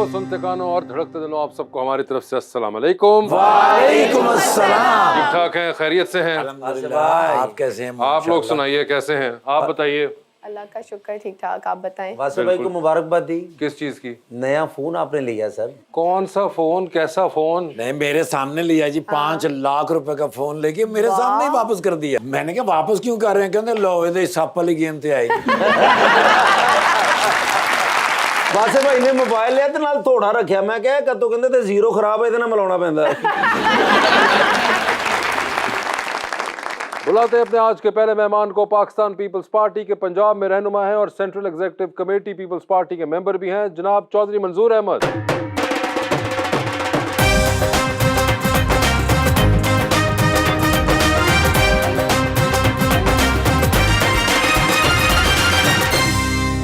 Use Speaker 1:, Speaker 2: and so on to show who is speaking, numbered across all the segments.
Speaker 1: सुनते कानों और धड़कते दिलों, आप सबको हमारी तरफ से अस्सलाम वालेकुम।
Speaker 2: वालेकुम अस्सलाम।
Speaker 1: ठीक ठाक हैं, खैरियत से हैं?
Speaker 2: आप कैसे हैं?
Speaker 1: आप लोग सुनाइए कैसे हैं? आप बताइए।
Speaker 3: अल्लाह का शुक्र, ठीक ठाक। आप बताएं।
Speaker 2: वासे भाई को मुबारकबाद दी।
Speaker 1: किस चीज की?
Speaker 2: नया फोन आपने लिया सर?
Speaker 1: कौन सा फोन, कैसा फोन?
Speaker 4: नहीं, मेरे सामने लिया जी। 5 लाख रुपए का फोन लेके मेरे सामने ही वापस कर दिया। मैंने कहा वापस क्यों कर रहे हैं? कहते लो ये सप वाली गेम ते आई।
Speaker 2: वासे भाई ने मोबाइल लिया ते नाल थोड़ा रखिया। मैं क्या कदों कहंदे ते जीरो खराब है, इहदे नाल मिलाउणा पैंदा।
Speaker 1: बुलाते हैं अपने आज के पहले मेहमान को। पाकिस्तान पीपल्स पार्टी के पंजाब में रहनुमा हैं और central executive committee Peoples Party के मेंबर भी हैं, जनाब चौधरी मंजूर अहमद।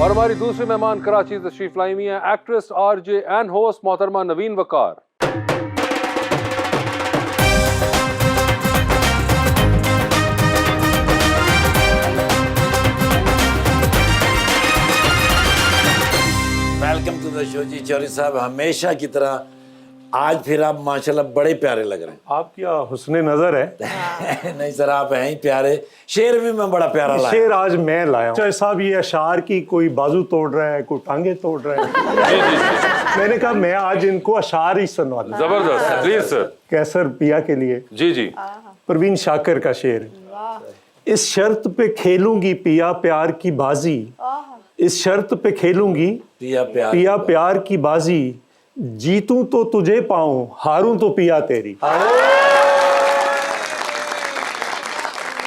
Speaker 1: और हमारी दूसरी मेहमान कराची से तशरीफ लाई हुई हैं, एक्ट्रेस, आरजे एंड होस्ट मोहतरमा नवीन वकार।
Speaker 4: वेलकम टू द शो जी। चौधरी साहब हमेशा की तरह आज फिर आप माशाल्लाह बड़े प्यारे लग रहे हैं।
Speaker 5: आप क्या हुस्ने नजर है।
Speaker 4: नहीं सर, आप हैं ही प्यारे। शेर भी मैं बड़ा प्यारा लाया।
Speaker 5: शेर आज मैं लाया हूं। चाहे साहब ये अशार की कोई बाजू तोड़ रहा है, कोई टांगे तोड़ रहा है। मैंने कहा मैं आज इनको अशार ही सुनवा दूं।
Speaker 1: जबरदस्त, प्लीज सर।
Speaker 5: कैसर पिया के लिए
Speaker 1: जी जी।
Speaker 5: परवीन शाकर का शेर। इस शर्त पे खेलूंगी पिया प्यार की बाजी, इस शर्त पे खेलूंगी पिया प्यार की बाजी, जीतूं तो तुझे पाऊं, हारूं तो पिया तेरी।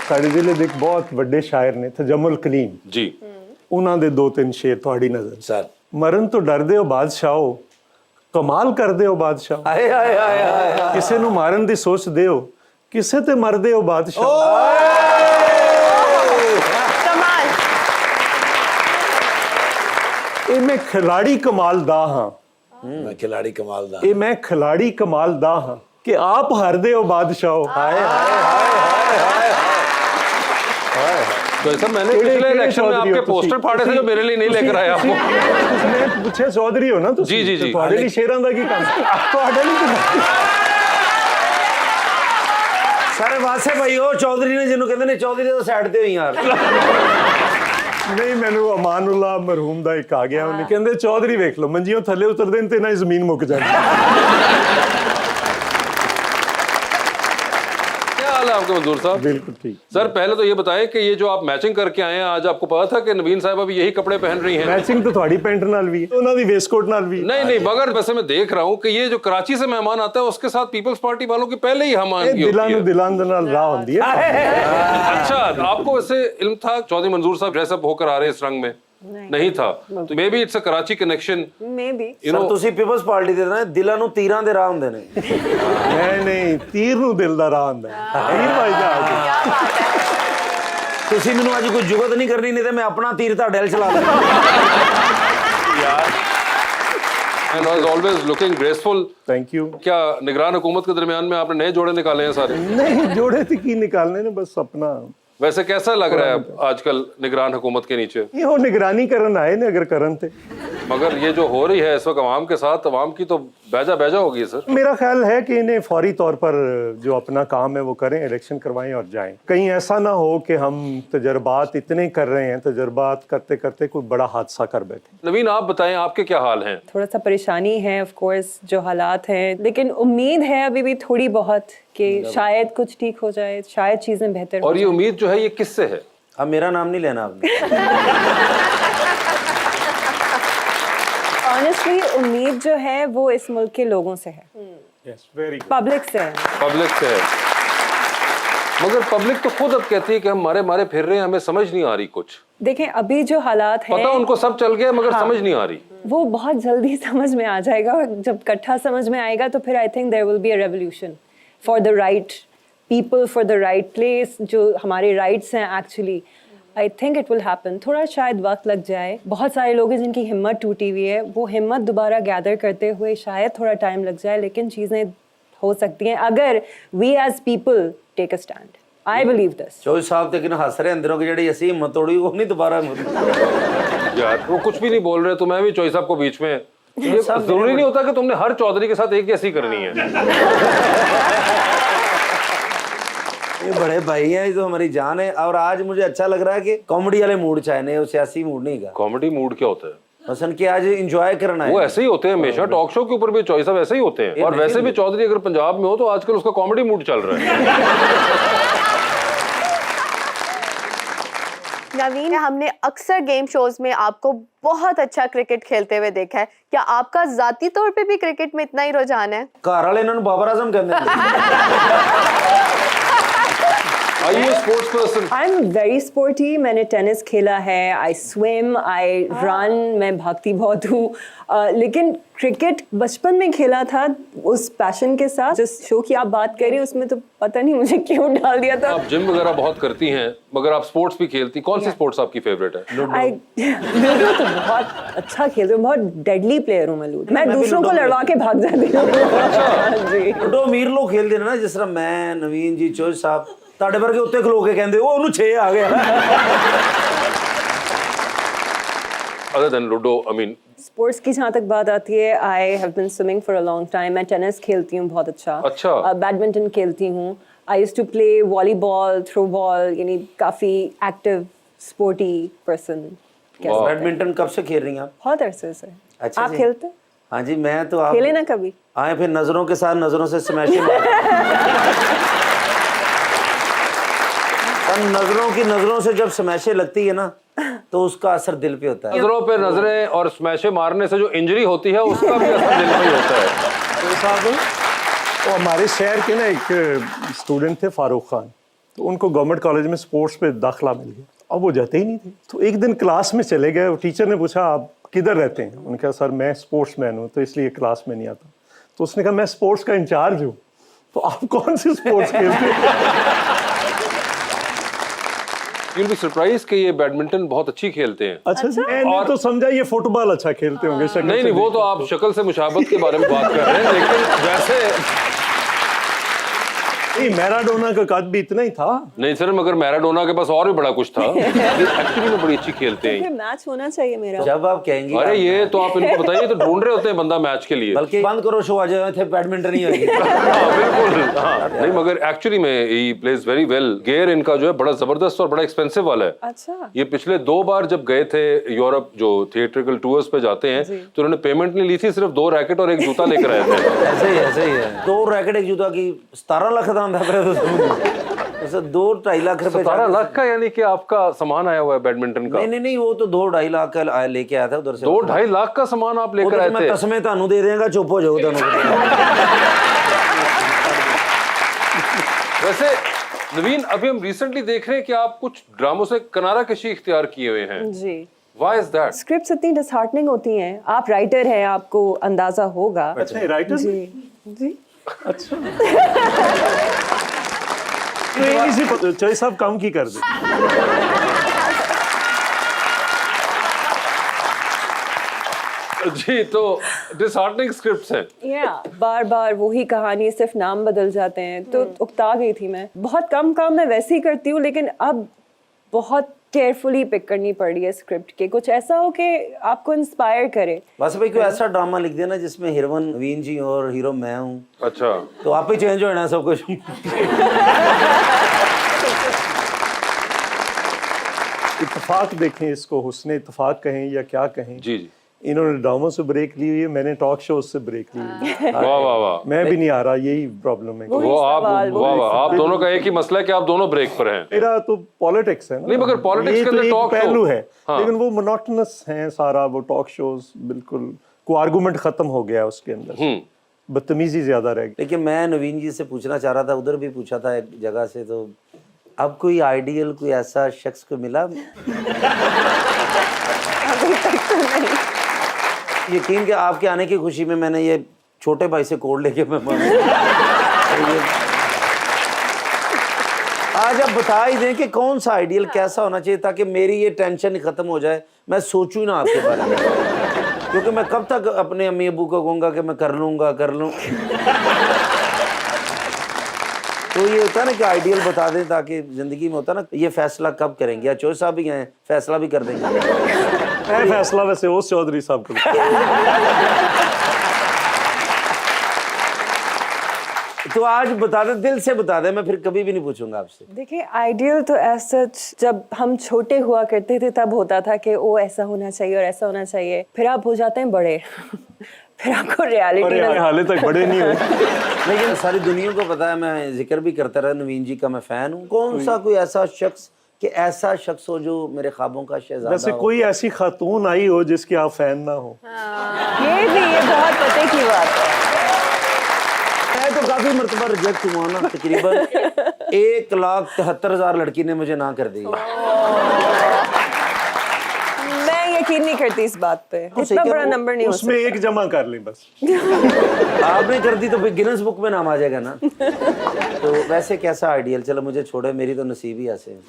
Speaker 5: साढ़े जिले ਦੇ ਇੱਕ ਬਹੁਤ ਵੱਡੇ ਸ਼ਾਇਰ ਨੇ ਤਜਮੁਲ ਕਲੀਮ
Speaker 1: जी।
Speaker 5: ਉਹਨਾਂ ਦੇ ਦੋ ਤਿੰਨ ਸ਼ੇਰ ਤੁਹਾਡੀ ਨਜ਼ਰ।
Speaker 4: सर
Speaker 5: ਮਰਨ ਤੋਂ ਡਰਦੇ ਹੋ ਬਾਦਸ਼ਾਹੋ, ਕਮਾਲ ਕਰਦੇ ਹੋ ਬਾਦਸ਼ਾਹ।
Speaker 2: हाय हाय हाय हाय।
Speaker 5: ਕਿਸੇ ਨੂੰ ਮਾਰਨ ਦੀ ਸੋਚਦੇ ਹੋ, ਕਿਸੇ ਤੇ ਮਰਦੇ ਹੋ ਬਾਦਸ਼ਾਹ।
Speaker 3: कमाल।
Speaker 5: ਇਹ ਮੈਂ ਖਿਲਾੜੀ ਕਮਾਲ ਦਾ ਹਾਂ,
Speaker 4: मैं खिलाड़ी कमाल दा।
Speaker 5: ਇਹ ਮੈਂ ਖਿਲਾੜੀ ਕਮਾਲ ਦਾ ਹਾਂ ਕਿ ਆਪ ਹਾਰਦੇ ਹੋ ਬਾਦਸ਼ਾਹੋ।
Speaker 2: हाय हाय हाय हाय हाय।
Speaker 1: तो सर मैंने पिछले इलेक्शन में आपके पोस्टर फाड़े थे जो मेरे लिए नहीं लेकर आया आपको।
Speaker 5: ਤੁਸੀਂ ਪੁੱਛਿਆ ਚੌਧਰੀ ਹੋ ਨਾ ਤੁਸੀਂ?
Speaker 1: ਜੀ, ਜੀ, ਜੀ।
Speaker 5: ਤੁਹਾਡੇ ਲਈ ਸ਼ੇਰਾਂ ਦਾ ਕੀ ਕੰਮ? ਤੁਹਾਡੇ ਲਈ ਕੀ?
Speaker 2: ਸਾਰੇ ਵਾਸੇ ਭਾਈ ਉਹ ਚੌਧਰੀ ਨੇ ਜਿਹਨੂੰ ਕਹਿੰਦੇ ਨੇ ਚੌਧਰੀ ਦੇ ਸਾਈਡ ਤੇ ਹੋਈ ਯਾਰ।
Speaker 5: ਨਹੀਂ, ਮੈਨੂੰ ਅਮਾਨੁੱਲਾ ਮਰਹੂਮ ਦਾ ਇੱਕ ਆ ਗਿਆ। ਉਹਨੇ ਕਹਿੰਦੇ ਚੌਧਰੀ ਵੇਖ ਲਓ, ਮੰਜੀਆਂ ਥੱਲੇ ਉਤਰਦੇ ਨੇ ਤੇ ਨਾ ਜ਼ਮੀਨ ਮੁੱਕ ਜਾਂਦੀ।
Speaker 1: क्या हाल है आपके मंजूर साहब?
Speaker 5: बिल्कुल ठीक।
Speaker 1: सर पहले तो ये बताएं कि ये जो आप मैचिंग करके आए हैं, आज आपको पता था कि नवीन साहब अभी यही कपड़े पहन रही हैं?
Speaker 5: मैचिंग तो थोड़ी पैंट नाल भी है, ਉਹਨਾਂ ਦੀ वेस्टकोट नाल भी।
Speaker 1: नहीं नहीं, मगर वैसे मैं देख रहा हूँ कि ये जो कराची से मेहमान आता है उसके साथ पीपल्स पार्टी वालों की पहले ही हम
Speaker 5: ਇਹ ਦਿਲਾਂ ਨੂੰ ਦਿਲਾਂ ਦੇ ਨਾਲ ਰਾਹ ਹੁੰਦੀ ਹੈ।
Speaker 1: अच्छा, आपको वैसे इल्म था चौधरी मंजूर साहब ड्रेसअप होकर आ रहे हैं इस रंग में? नहीं था। तो may be it's a Karachi connection.
Speaker 3: May be.
Speaker 2: Sir ਤੁਸੀਂ ਪੀਪਲਸ ਪਾਰਟੀ ਦੇ ਨਾ ਦਿਲਾਂ ਨੂੰ ਤੀਰਾਂ ਦੇ ਰਾਹ ਹੁੰਦੇ ਨੇ।
Speaker 5: ਨਹੀਂ ਤੀਰ ਨੂੰ ਦਿਲ ਦਾ ਰਾਹ ਹੁੰਦਾ ਹੈ। ਤੀਰ ਭਾਈ ਜਹਾਜ਼।
Speaker 2: ਤੁਸੀਂ ਮੈਨੂੰ ਅੱਜ ਕੋਈ ਜੁਗਤ ਨਹੀਂ ਕਰਨੀ, ਨਹੀਂ ਤੇ ਮੈਂ ਆਪਣਾ ਤੀਰ ਤੁਹਾਡੇ ਵੱਲ ਚਲਾ ਦਾਂ।
Speaker 1: And was always looking graceful।
Speaker 5: Thank you.
Speaker 1: क्या निगरान हुकूमत के दरमियान में आपने नए जोड़े निकाले हैं सारे?
Speaker 5: नहीं, जोड़े थे की निकालने ने बस अपना।
Speaker 1: वैसे कैसा लग रहा है आजकल निगरान हुकूमत के नीचे?
Speaker 5: ये वो निगरानी करन आए ने, अगर करन थे।
Speaker 1: मगर ये जो हो रही है इस वक्त अवाम के साथ, अवाम की तो बेजा बेजा होगी सर।
Speaker 5: मेरा ख्याल है कि इन्हें फौरी तौर पर जो अपना काम है वो करें, इलेक्शन करवाएं और जाएं। कहीं ऐसा ना हो कि हम तजर्बात इतने कर रहे हैं, तजर्बात करते करते कोई बड़ा हादसा कर बैठे।
Speaker 1: नवीन आप बताएं, आपके क्या हाल हैं?
Speaker 6: थोड़ा सा परेशानी है ऑफ कोर्स, जो हालात हैं, लेकिन उम्मीद है अभी भी थोड़ी बहुत कि शायद कुछ ठीक हो जाए, शायद चीजें बेहतर हो
Speaker 1: और ये उम्मीद जो है ये किससे है?
Speaker 2: अब मेरा नाम नहीं लेना आपने।
Speaker 6: ऑनेस्टली उम्मीद जो है वो इस मुल्क के लोगों से है,
Speaker 5: Yes, very good.
Speaker 6: पब्लिक से है।
Speaker 1: पब्लिक से है। मगर पब्लिक तो खुद अब कहती है कि हम मारे मारे फिर रहे हैं, हमें समझ नहीं आ रही कुछ।
Speaker 6: देखें अभी जो हालात हैं,
Speaker 1: पता उनको सब चल गया मगर समझ नहीं आ रही।
Speaker 6: वो बहुत जल्दी समझ में आ जाएगा, और जब इकट्ठा समझ में आएगा तो फिर I think there will be a revolution for the right people, for the right place. जो हमारे राइट्स हैं actually, I think it will happen. थोड़ा शायद वक्त लग जाए। बहुत सारे लोग हैं जिनकी हिम्मत टूटी हुई है, वो हिम्मत दोबारा गैदर करते हुए शायद थोड़ा टाइम लग जाए, लेकिन चीज़ें हो सकती हैं अगर we as people take a stand. I believe this.
Speaker 2: Chaudhary साहब ते किन हंस रहे अंदरों की ਜਿਹੜੀ ਅਸੀਂ ਹਿੰਮਤ ਤੋੜੀ ਉਹ ਨਹੀਂ ਦੁਬਾਰਾ
Speaker 1: यार वो कुछ भी नहीं बोल रहे, तो मैं भी चौधरी साहब को बीच में ये जरूरी नहीं होता कि तुमने हर चौधरी के साथ एक जैसी करनी है।
Speaker 2: ये बड़े भाई हैं, ये तो हमारी जान है। और आज मुझे अच्छा लग रहा है कि कॉमेडी वाले मूड चाहिए, वो सियासी मूड नहीं का।
Speaker 1: कॉमेडी मूड क्या होता है?
Speaker 2: हसन कि आज एंजॉय करना है।
Speaker 1: वो ऐसे ही होते हैं हमेशा, टॉक शो के ऊपर भी चॉइस सब ऐसे ही होते हैं। और वैसे भी चौधरी अगर पंजाब में हो तो आजकल उसका कॉमेडी मूड चल रहा है।
Speaker 3: नवीन, हमने अक्सर गेम शोज में आपको बहुत अच्छा क्रिकेट खेलते हुए देखा है। क्या आपका जाती तौर पे भी क्रिकेट में इतना ही रुझान है?
Speaker 2: घर वाले इन्होंने बाबर आजम कहते हैं।
Speaker 1: Are you a sports person?
Speaker 6: I'm very sporty. मैंने टेनिस खेला है, I swim, I run, मैं भागती बहुत हूँ। लेकिन क्रिकेट बचपन में खेला था उस पैशन के साथ। जिस शो की आप बात कर रही हैं उसमें तो पता नहीं मुझे क्यों डाल दिया था।
Speaker 1: आप जिम वगैरह बहुत करती हैं, मगर आप स्पोर्ट्स भी खेलती। कौन सी स्पोर्ट्स आपकी फेवरेट है?
Speaker 6: लूडो तो बहुत अच्छा खेलती हूँ, बहुत डेडली प्लेयर हूँ मैं लूडो। मैं दूसरों को लड़वा के भाग जाती हूँ। जी।
Speaker 2: लूडो अमीर लोग खेलते हैं ना, जिस तरह मैं, नवीन जी, चोज साहब, ਤੁਹਾਡੇ ਵਰਗੇ ਉੱਤੇ ਖਲੋ ਕੇ ਕਹਿੰਦੇ ਉਹ ਉਹਨੂੰ 6 ਆ ਗਿਆ।
Speaker 1: Other than Ludo, I mean,
Speaker 6: sports की जहाँ तक बात आती है, I have been swimming for a long time. मैं टेनिस खेलती हूँ बहुत अच्छा। बैडमिंटन खेलती हूँ। I used to play volleyball, throw ball, यानी काफ़ी एक्टिव स्पोर्टी पर्सन।
Speaker 2: बैडमिंटन कब से खेल रही हैं आप?
Speaker 6: बहुत अरसे से।
Speaker 2: अच्छा
Speaker 6: आप
Speaker 2: जी।
Speaker 6: खेलते?
Speaker 2: हाँ जी, मैं तो आप
Speaker 6: खेले ना कभी?
Speaker 2: आए फिर नजरों के साथ नजरों से स्मैशिंग। नजरों से जब स्मैशें लगती है ना तो उसका असर दिल पे होता है।
Speaker 1: नजरों पे नजरें और स्मैशे मारने से जो इंजरी होती है उसका भी असर दिल पे ही होता है।
Speaker 5: तो साहब वो हमारे शहर के ना एक स्टूडेंट थे फारूक खान, तो उनको गवर्नमेंट कॉलेज में स्पोर्ट्स पे दाखिला मिल गया। अब वो जाते ही नहीं थे, तो एक दिन क्लास में चले गए। टीचर ने पूछा आप किधर रहते हैं? उन्होंने कहा सर मैं स्पोर्ट्स मैन हूँ तो इसलिए क्लास में नहीं आता। तो उसने कहा मैं स्पोर्ट्स का इंचार्ज हूँ। तो आप कौन से स्पोर्ट्स खेलते हैं?
Speaker 1: You'll be surprised कि ये बैडमिंटन बहुत अच्छी खेलते हैं।
Speaker 5: अच्छा जी, मैंने तो समझा ये फुटबॉल अच्छा खेलते होंगे शक्ल
Speaker 1: नहीं
Speaker 5: से
Speaker 1: वो तो आप शक्ल से मुशाबत के बारे में बात कर रहे हैं, लेकिन वैसे
Speaker 5: नहीं, मैराडोना का कद भी इतना ही था।
Speaker 1: नहीं सर, मगर मैराडोना के पास और भी बड़ा कुछ था। एक्चुअली में बड़ी अच्छी खेलते हैं।
Speaker 6: मैच होना चाहिए मेरा।
Speaker 2: जब आप कहेंगे
Speaker 1: अरे ये तो आप इनको बताइए, तो ढूंढ रहे होते हैं बंदा मैच के लिए।
Speaker 2: बल्कि बंद करो शो, आ जाए थे बैडमिंटन ही होगी।
Speaker 1: हाँ, बिल्कुल। हाँ, नहीं मगर एक्चुअली में he plays very well. Gear इनका जो है बड़ा जबरदस्त और बड़ा एक्सपेंसिव वाला है।
Speaker 6: अच्छा।
Speaker 1: ये पिछले 2 बार जब गए थे यूरोप, जो थिएट्रिकल टूर्स पे जाते हैं, तो उन्होंने पेमेंट नहीं ली थी, सिर्फ 2 रैकेट और 1 जूता लेकर आए थे।
Speaker 2: ऐसे ही है। 2 रैकेट 1 जूता की 17 लाख का दाम था। 2-2.5 लाख रुपए।
Speaker 1: 17 लाख का, यानी कि आपका सामान आया हुआ है बैडमिंटन का?
Speaker 2: नहीं, वो तो 2-2.5 लाख का लेके आया था उधर से।
Speaker 1: 2-2.5 लाख का सामान आप लेकर आए थे?
Speaker 2: मैं तस्मे तानू दे देगा, चुप हो जाओ तानू।
Speaker 1: वैसे नवीन, अभी हम रिसेंटली देख रहे हैं कि आप कुछ ड्रामों से किनारा कशी इख्तियार किए हुए हैं।
Speaker 6: जी।
Speaker 1: Why is that?
Speaker 6: स्क्रिप्ट्स इतनी डिसहार्टनिंग होती हैं। आप राइटर हैं, आपको अंदाजा होगा।
Speaker 5: अच्छा राइटर
Speaker 6: जी जी।
Speaker 5: अच्छा चाहिए साहब काम की कर दे।
Speaker 1: जी, तो डिसहार्टनिंग स्क्रिप्ट्स हैं।
Speaker 6: बार बार वही कहानी, सिर्फ नाम बदल जाते हैं, तो उकता गई थी मैं। बहुत कम काम मैं वैसे ही करती हूँ, लेकिन अब बहुत केयरफुली पिक करनी पड़ी है स्क्रिप्ट के। कुछ ऐसा हो कि आपको इंस्पायर करे।
Speaker 2: बस भाई कोई ऐसा ड्रामा लिख देना जिसमें हीरोइन नवीन जी और हीरो मैं हूँ।
Speaker 1: अच्छा,
Speaker 2: तो आप ही चेंज हो जाना सब कुछ।
Speaker 5: इत्तेफाक देखें इसको, हुस्ने इत्तेफाक कहें या क्या कहें।
Speaker 1: जी जी।
Speaker 5: इन्होंने ड्रामों से ब्रेक ली हुई है, मैंने टॉक शो से ब्रेक ली हुई है।
Speaker 1: वाह वाह वाह।
Speaker 5: मैं भी नहीं आ रहा, यही प्रॉब्लम है।
Speaker 1: वो आप वाह वाह, आप दोनों का एक ही मसला है कि आप दोनों ब्रेक पर हैं।
Speaker 5: मेरा तो पॉलिटिक्स है ना।
Speaker 1: नहीं, मगर पॉलिटिक्स
Speaker 5: ये
Speaker 1: के
Speaker 5: तो
Speaker 1: अंदर
Speaker 5: एक
Speaker 1: टॉक
Speaker 5: पहलू है,
Speaker 1: हाँ।
Speaker 5: लेकिन वो मोनोटोनस है सारा वो टॉक शोज। बिल्कुल को आर्गुमेंट खत्म हो गया उसके अंदर, बदतमीजी ज्यादा रह गई।
Speaker 2: लेकिन मैं नवीन जी से पूछना चाह रहा था, उधर भी पूछा था एक जगह से, तो अब कोई आइडियल कोई ऐसा शख्स को मिला? यकीन कि आपके आने की खुशी में मैंने ये छोटे भाई से कोड लेके मैं आज आप बता ही दें कि कौन सा आइडियल कैसा होना चाहिए, ताकि मेरी ये टेंशन खत्म हो जाए, मैं सोचूं ना आपके बारे में। क्योंकि मैं कब तक अपने अम्मी अबू को कहूँगा कि मैं कर लूँ। तो ये होता है ना कि आइडियल बता दें, ताकि जिंदगी में होता है ना, ये फैसला कब करेंगे, या चोर साहब भी हैं फैसला भी कर देंगे।
Speaker 5: ਇਹ ਫੈਸਲਾ ਵੈਸੇ ਉਸ ਚੌਧਰੀ ਸਾਹਿਬ ਕੋਲ
Speaker 2: तो आज बता दे, दिल से बता दे, मैं फिर कभी भी नहीं पूछूंगा आपसे।
Speaker 6: देखिए आइडियल तो एज सच जब हम छोटे हुआ करते थे तब होता था कि वो ऐसा होना चाहिए और ऐसा होना चाहिए, फिर आप हो जाते हैं बड़े फिर आपको रियलिटी
Speaker 5: हाले तक बड़े नहीं हुए।
Speaker 2: लेकिन सारी दुनिया को पता है, मैं जिक्र भी करता रहा नवीन जी का, मैं फैन हूँ। कौन सा कोई ऐसा शख्स कि ऐसा शख्स हो जो मेरे ख्वाबों का शहजादा
Speaker 5: वैसे
Speaker 2: हो?
Speaker 5: कोई ऐसी खातून आई हो जिसके आप फैन ना हो?
Speaker 6: ये बहुत पते की बात है।
Speaker 2: मैं तो काफी मरतबा रिजेक्ट हुआ ना, तकरीबन 1,73,000 लड़की ने मुझे ना कर दी।
Speaker 6: मैं यकीन नहीं करती इस बात पे, इतना बड़ा नंबर नहीं हो
Speaker 5: उसमें एक जमा कर लें बस।
Speaker 2: आपने कर दी तो फिर गिनेस बुक में नाम आ जाएगा ना। तो वैसे कैसा आइडियल, चलो मुझे छोड़े, मेरी तो नसीब ही ऐसे है।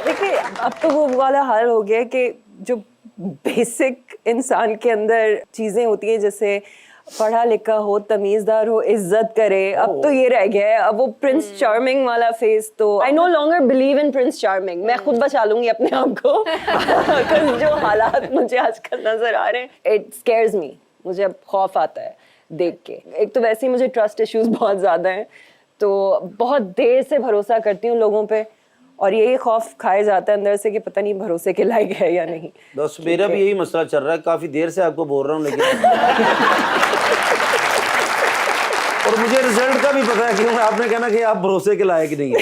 Speaker 6: देखिए अब तो वो वाला हाल हो गया कि जो बेसिक इंसान के अंदर चीजें होती है, जैसे पढ़ा लिखा हो, तमीजदार हो, इज्जत करे, अब तो ये रह गया है। अब वो प्रिंस चार्मिंग वाला फेस, तो I know longer believe in Prince charming. मैं खुद बचा लूंगी अपने आप को Because जो हालात मुझे आजकल नजर आ रहे हैं, इट स्केयर्स मी, मुझे अब खौफ आता है देख के। एक तो वैसे ही मुझे ट्रस्ट इश्यूज बहुत ज्यादा हैं, तो बहुत देर से भरोसा करती हूँ लोगों पे, और यही खौफ खाए जाता है अंदर से कि पता नहीं भरोसे के लायक है या नहीं।
Speaker 2: बस मेरा भी यही मसला चल रहा है, काफी देर से आपको बोल रहा हूँ, लेकिन और मुझे रिजल्ट का भी पता है, क्यों आपने कहना कि आप भरोसे के लायक नहीं है।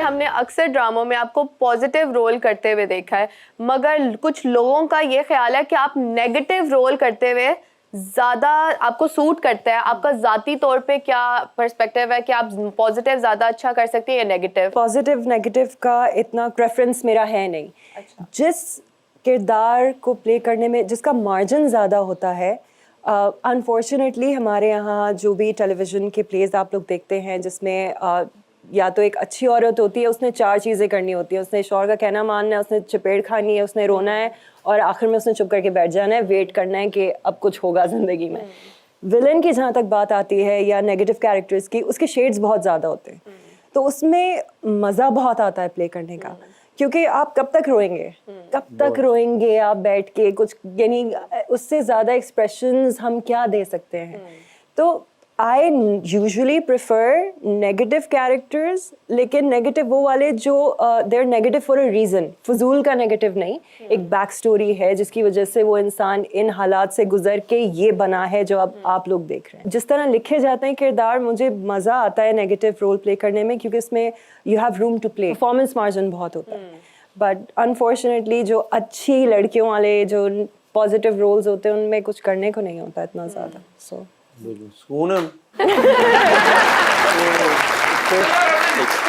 Speaker 3: हमने अक्सर ड्रामों में आपको पॉजिटिव रोल करते हुए देखा है, मगर कुछ लोगों का ये ख्याल है कि आप नेगेटिव रोल करते हुए ज्यादा आपको सूट करता है। आपका जाती तौर पे क्या पर्सपेक्टिव है कि आप पॉजिटिव ज्यादा अच्छा कर सकते हैं या नेगेटिव?
Speaker 6: पॉजिटिव नेगेटिव का इतना प्रेफरेंस मेरा है नहीं। अच्छा। जिस किरदार को प्ले करने में जिसका मार्जिन ज़्यादा होता है, अनफॉर्चुनेटली हमारे यहाँ जो भी टेलीविज़न के प्लेज आप लोग देखते हैं, जिसमें या तो एक अच्छी औरत होती है, उसने 4 चीज़ें करनी होती है। उसने शौहर का कहना मानना है, उसने चपेट खानी है, उसने रोना है, और आखिर में उसने चुप करके बैठ जाना है, वेट करना है कि अब कुछ होगा ज़िंदगी में। विलन की जहाँ तक बात आती है या नेगेटिव कैरेक्टर्स की, उसके शेड्स बहुत ज़्यादा होते हैं, तो उसमें मज़ा बहुत आता है प्ले करने का, क्योंकि आप कब तक रोएंगे, कब तक रोएंगे आप बैठ के कुछ, यानी उससे ज़्यादा एक्सप्रेशंस हम क्या दे सकते हैं। तो I usually prefer negative characters, लेकिन नेगेटिव वो वाले जो देर नेगेटिव फॉर अ रीज़न, फजूल का नेगेटिव नहीं, एक बैक स्टोरी है जिसकी वजह से वो इंसान इन हालात से गुजर के ये बना है जो अब आप लोग देख रहे हैं। जिस तरह लिखे जाते हैं किरदार, मुझे मज़ा आता है नेगेटिव रोल प्ले करने में, क्योंकि इसमें you have room to play, performance margin बहुत होता है। बट अनफॉर्चुनेटली जो अच्छी लड़कियों वाले जो पॉजिटिव रोल्स होते हैं, उनमें कुछ करने को नहीं होता इतना ज़्यादा। सो
Speaker 2: सुकून है।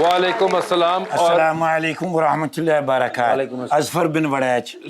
Speaker 1: वालेकुम अस्सलाम। और
Speaker 4: अस्सलाम वालेकुम व रहमतुल्लाहि व बरकातहू। अजफर बिन वड़ैच।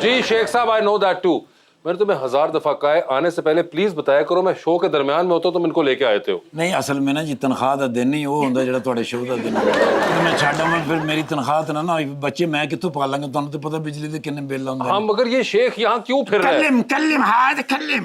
Speaker 1: जी शेख साहब, आई नो दैट टू। मैंने तुम्हें 1000 दफा कहा है, आने से पहले प्लीज बताया करो मैं शो के दरमियान में होता, तुम इनको लेके आए थे हो।
Speaker 4: नहीं असल में ना जी तनख्वाह दा दिन नहीं वो हुंदा जेड़ा तुहाडे शो दा दिन। मैं छाड़ा मैं फिर मेरी तनख्वाह तो ना बच्चे मैं कित्थों पालांगा, तुहानू तो पता बिजली दे किन्ने बिल आउंदे।
Speaker 1: हाँ मगर ये शेख यहाँ क्यों फिर रहा है?
Speaker 4: कल्लिम कल्लिम हाद कल्लिम।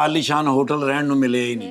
Speaker 4: ਆਲੀਸ਼ਾਨ ਹੋਟਲ ਰਹਿਣ ਨੂੰ ਮਿਲੇ ਹੀ ਨਹੀਂ।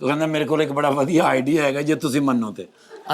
Speaker 4: ਕਹਿੰਦਾ ਮੇਰੇ ਕੋਲ ਇੱਕ ਬੜਾ ਵਧੀਆ ਆਈਡੀਆ ਹੈਗਾ ਜੇ ਤੁਸੀਂ ਮੰਨੋ ਤੇ।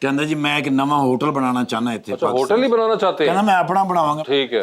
Speaker 4: ਕਹਿੰਦਾ ਜੀ ਮੈਂ ਇੱਕ ਨਵਾਂ ਹੋਟਲ ਬਣਾਉਣਾ ਚਾਹਨਾ ਇੱਥੇ
Speaker 1: अच्छा होटल नहीं बनाना चाहते?
Speaker 4: ਕਹਿੰਦਾ ਮੈਂ ਆਪਣਾ ਬਣਾਵਾਂਗਾ।
Speaker 1: ठीक है।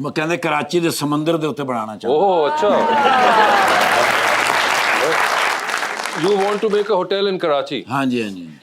Speaker 4: ਮੈਂ ਕਹਿੰਦੇ ਕਰਾਚੀ ਦੇ ਸਮੁੰਦਰ ਦੇ ਉੱਤੇ ਬਣਾਉਣਾ ਚਾਹੁੰਦਾ।
Speaker 1: ओह अच्छा। You want to make a hotel in Karachi?
Speaker 4: हाँ जी हाँ जी।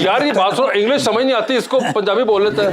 Speaker 1: यार ये बात सुनो, इंग्लिश समझ नहीं आती, इसको पंजाबी बोल लेता है।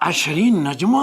Speaker 4: 20 नजमा।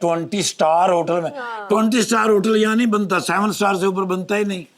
Speaker 4: 20 स्टार होटल में। 20 स्टार होटल यहाँ नहीं बनता, 7 स्टार से ऊपर बनता ही नहीं।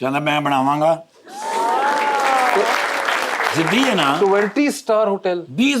Speaker 4: कहना मैं बनावांगा। जिद्दी है ना।
Speaker 1: 20 स्टार होटल,
Speaker 4: 20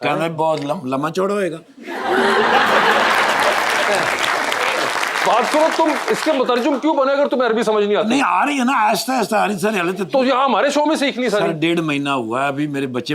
Speaker 4: कहना बहुत लम्बा चौड़ा होएगा।
Speaker 1: बात करो तुम, इसके मुतरजुम क्यों बने अगर तुम्हें अरबी समझ नहीं आती?
Speaker 4: नहीं आ रही है ना, आहिस्ता आहिस्ता आ रही सर। हाले
Speaker 1: तो यहाँ हमारे शो में सीखनी
Speaker 4: सर
Speaker 1: सर।
Speaker 4: 1.5 महीना हुआ है, अभी मेरे बच्चे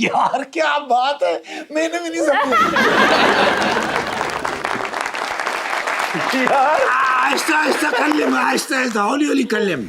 Speaker 4: यार क्या बात है, मैंने भी नहीं समझा। आहिस्ता आहिस्ता कल्लिम, आहिस्ता आहिस्ता, हौली हौली कल्लिम।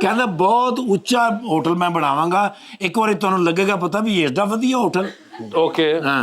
Speaker 4: ਕਹਿੰਦਾ ਬਹੁਤ ਉੱਚਾ ਹੋਟਲ ਮੈਂ ਬਣਾਵਾਂਗਾ, ਇੱਕ ਵਾਰੀ ਤੁਹਾਨੂੰ ਲੱਗੇਗਾ ਪਤਾ ਵੀ ਇਸ ਦਾ ਵਧੀਆ ਹੋਟਲ।
Speaker 1: ओके,
Speaker 4: ਹਾਂ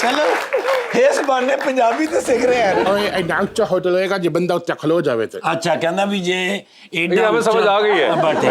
Speaker 4: ਚਲੋ ਇਸ ਬਾਨੇ ਪੰਜਾਬੀ ਤੇ ਸਿੱਖ ਰਹੇ ਆ।
Speaker 7: ओए ਇੰਨਾ ਉੱਚਾ ਹੋਟਲ ਹੋਏਗਾ ਜੇ ਬੰਦਾ ਉੱਤੇ ਖਲੋ ਜਾਵੇ ਤੇ
Speaker 4: अच्छा कहना भी जे
Speaker 1: नहीं, हमें समझ आ गई है।
Speaker 4: बैठे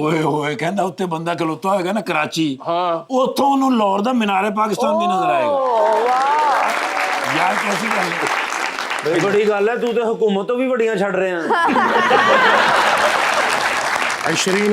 Speaker 4: ओए होए कहना उत्ते बंदा खलोता होएगा ना कराची,
Speaker 7: हाँ
Speaker 4: उतों ਉਹਨੂੰ ਲਾਹੌਰ ਦਾ ਮੀਨਾਰੇ ਪਾਕਿस्तान भी नजर आएगा। यार कैसी गल है?
Speaker 2: ਬਈ ਬੜੀ ਗੱਲ ਹੈ, ਤੂੰ ਤੇ ਹਕੂਮਤ ਤੋਂ ਵੀ ਵੱਡੀਆਂ ਛੱਡ ਰਿਹਾ
Speaker 7: 20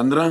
Speaker 4: 15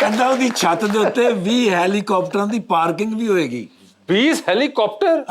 Speaker 4: ਕਹਿੰਦਾ ਉਹਦੀ ਛੱਤ ਦੇ ਉੱਤੇ 20 ਹੈਲੀਕਾਪਟਰਾਂ ਦੀ ਪਾਰਕਿੰਗ ਵੀ ਹੋਏਗੀ।
Speaker 1: 20 हेलीकॉप्टर?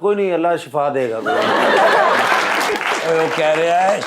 Speaker 2: ਕੋਈ ਨਹੀਂ, ਅੱਲਾ ਸ਼ਿਫਾ ਦੇਗਾ।
Speaker 4: ਉਹ ਕਹਿ ਰਿਹਾ ਹੈ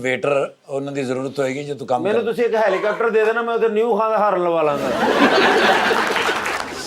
Speaker 4: ਵੇਟਰ ਉਹਨਾਂ ਦੀ ਜ਼ਰੂਰਤ ਹੋਏਗੀ ਜੇ ਤੂੰ ਕੰਮ
Speaker 2: ਮੈਨੂੰ
Speaker 4: ਕਰ।
Speaker 2: ਤੁਸੀਂ ਇੱਕ ਹੈਲੀਕਾਪਟਰ ਦੇ ਦੇਣਾ, ਮੈਂ ਉਧਰ ਨਿਊ ਖਾਨ ਦਾ ਹਾਰਨ ਲਵਾ ਲਾਂਗਾ।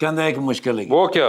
Speaker 4: ਕਹਿੰਦਾ ਇੱਕ ਮੁਸ਼ਕਲ ਹੈਗੀ।
Speaker 1: वो क्या?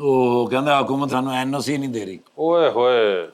Speaker 4: ਉਹ ਕਹਿੰਦਾ ਹਕੂਮਤ ਸਾਨੂੰ ਐਨਓਸੀ ਨਹੀਂ ਦੇ ਰਹੀ।
Speaker 1: ओए होए,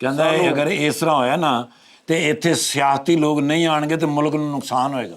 Speaker 4: ਕਹਿੰਦਾ ਇਹ ਅਗਰ ਇਸ ਤਰ੍ਹਾਂ ਹੋਇਆ ਨਾ ਤੇ ਇੱਥੇ ਸਿਆਸਤੀ ਲੋਕ ਨਹੀਂ ਆਣਗੇ ਤੇ ਮੁਲਕ ਨੂੰ ਨੁਕਸਾਨ ਹੋਏਗਾ।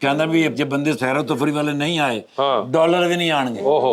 Speaker 4: ਕਹਿੰਦਾ ਵੀ ਜੇ ਬੰਦੇ ਸੈਰ ਤਫਰੀ ਵਾਲੇ ਨਹੀਂ ਆਏ
Speaker 1: हाँ,
Speaker 4: ਡਾਲਰ ਵੀ ਨਹੀਂ ਆਣਗੇ।
Speaker 1: ओहो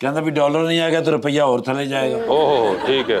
Speaker 4: ਕਹਿੰਦਾ ਵੀ ਡਾਲਰ ਨਹੀਂ ਆਏਗਾ ਤਾਂ ਰੁਪਈਆ ਹੋਰ ਥੱਲੇ ਜਾਏਗਾ।
Speaker 1: ओहो, ठीक है।